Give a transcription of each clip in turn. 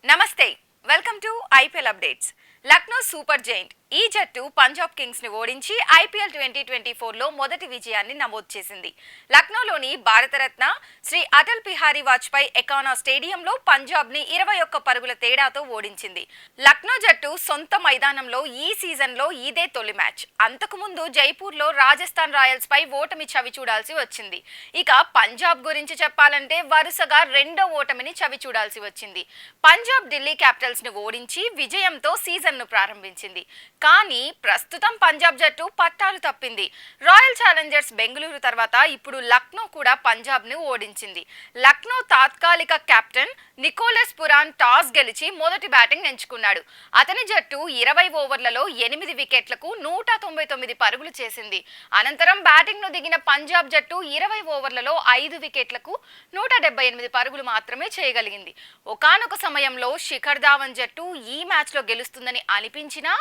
నమస్తే welcome to IPL updates. Lucknow super giant ఈ జట్టు పంజాబ్ కింగ్స్ ని ఓడించి ఐపీఎల్ 2024లో మొదటి విజయాన్ని నమోదు చేసింది. లక్నోలోని భారతరత్న శ్రీ అటల్ బిహారీ వాజ్పేయి ఎకానా స్టేడియంలో పంజాబ్ ని 21 పరుగుల తేడాతో ఓడించింది. లక్నో జట్టు సొంత మైదానంలో ఈ సీజన్లో ఇదే తొలి మ్యాచ్. అంతకుముందు జైపూర్లో రాజస్థాన్ రాయల్స్ పై ఓటమి చవి చూడాల్సి వచ్చింది. ఇక పంజాబ్ గురించి చెప్పాలంటే వరుసగా రెండో ఓటమిని చవి చూడాల్సి వచ్చింది. పంజాబ్ ఢిల్లీ క్యాపిటల్స్ ని ఓడించి విజయంతో సీజన్ ను ప్రారంభించింది. కానీ ప్రస్తుతం పంజాబ్ జట్టు పట్టాలు తప్పింది. రాయల్ ఛాలెంజర్స్ బెంగళూరు తర్వాత ఇప్పుడు లక్నో కూడా పంజాబ్ ను ఓడించింది. లక్నో తాత్కాలిక కెప్టెన్ నికోలస్ పురాన్ టాస్ గెలిచి మొదటి బ్యాటింగ్ ఎంచుకున్నాడు. అతని జట్టు 20 ఓవర్లలో 8 వికెట్లకు 199 పరుగులు చేసింది. అనంతరం బ్యాటింగ్ ను దిగిన పంజాబ్ జట్టు 20 ఓవర్లలో 5 వికెట్లకు 178 పరుగులు మాత్రమే చేయగలిగింది. ఒకానొక సమయంలో శిఖర్ ధావన్ జట్టు ఈ మ్యాచ్ లో గెలుస్తుందని అనిపించినా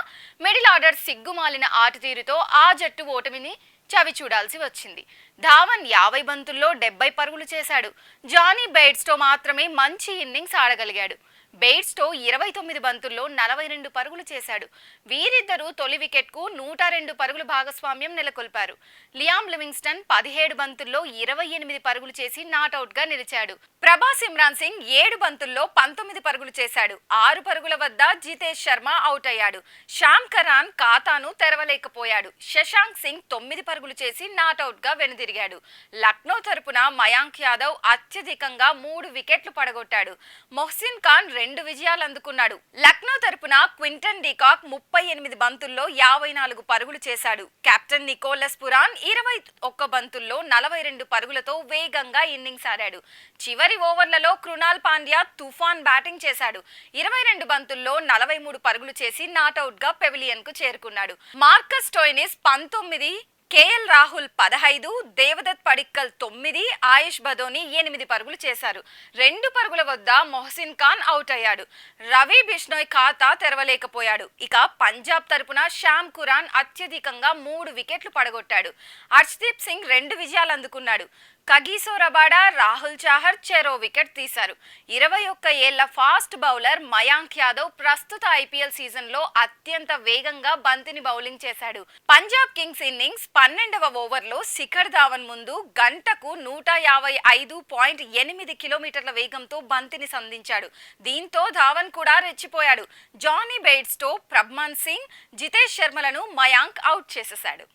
మిడిల్ ఆర్డర్ సిగ్గుమాలిన ఆటతీరుతో ఆ జట్టు ఓటమిని చవి చూడాల్సి వచ్చింది. ధావన్ 50 బంతుల్లో 70 పరుగులు చేశాడు. జానీ బెయిర్స్టో మాత్రమే మంచి ఇన్నింగ్స్ ఆడగలిగాడు. బెయిర్స్టో 29 బంతుల్లో 42 పరుగులు చేశాడు. వీరిద్దరూ తొలి వికెట్కు 102 పరుగుల భాగస్వామ్యం నెలకొల్పారు. లియామ్ లివింగ్స్టన్ 17 బంతుల్లో 28 పరుగులు చేసి నాట్అవుట్ గా నిలిచాడు. ప్రభాస్ ఇమ్రాన్ సింగ్ 7 బంతుల్లో 19 పరుగులు చేశాడు. 6 పరుగుల వద్ద జితేష్ శర్మ అవుట్ అయ్యాడు. శ్యామ్ కరాన్ ఖాతాను తెరవలేకపోయాడు. శశాంక్ సింగ్ 9 పరుగులు చేసి నాట్అవుట్ గా వెనుదిరిగాడు. లక్నో తరపున మయాంక్ యాదవ్ అత్యధికంగా 3 వికెట్లు పడగొట్టాడు. మొహ్సిన్ ఖాన్ 2 విజయాలు అందుకున్నాడు. లక్నో తరపున క్వింటన్ డీకాక్ 38 బంతుల్లో 54 పరుగులు చేశాడు. కెప్టెన్ నికోలస్ పురాన్ 21 బంతుల్లో 42 పరుగులతో వేగంగా ఇన్నింగ్స్ ఆడాడు. చివరి ఓవర్లలో కృణాల్ పాండ్యా తుఫాన్ బ్యాటింగ్ చేశాడు. 22 బంతుల్లో 43 పరుగులు చేసి నాట్అవుట్ గా పెవిలియన్ కు చేరుకున్నాడు. Marcus Stoinis 19, KL Rahul 15, Devdutt Padikkal 9, ఆయుష్ బదోని 8 పరుగులు చేశారు. 2 పరుగుల వద్ద మొహసిన్ ఖాన్ అవుట్ అయ్యాడు. రవి బిష్నోయ్ ఖాతా తెరవలేకపోయాడు. ఇక పంజాబ్ తరపున శ్యామ్ కురాన్ అత్యధికంగా 3 వికెట్లు పడగొట్టాడు. హర్షదీప్ సింగ్ 2 విజయాలు అందుకున్నాడు. కగిసో రబాడా, రాహుల్ చాహర్ చెరో వికెట్ తీశారు. 21 ఏళ్ల ఫాస్ట్ బౌలర్ మయాంక్ యాదవ్ ప్రస్తుత ఐపీఎల్ సీజన్ లో అత్యంత వేగంగా బంతిని బౌలింగ్ చేశాడు. పంజాబ్ కింగ్స్ ఇన్నింగ్స్ 12వ ఓవర్లో శిఖర్ ధావన్ ముందు గంటకు 155.8 కిలోమీటర్ల వేగంతో బంతిని సంధించాడు. దీంతో ధావన్ కూడా రెచ్చిపోయాడు. జానీ బెయిర్స్టో, ప్రభ్మన్ సింగ్, జితేష్ శర్మలను మయాంక్ అవుట్ చేసేశాడు.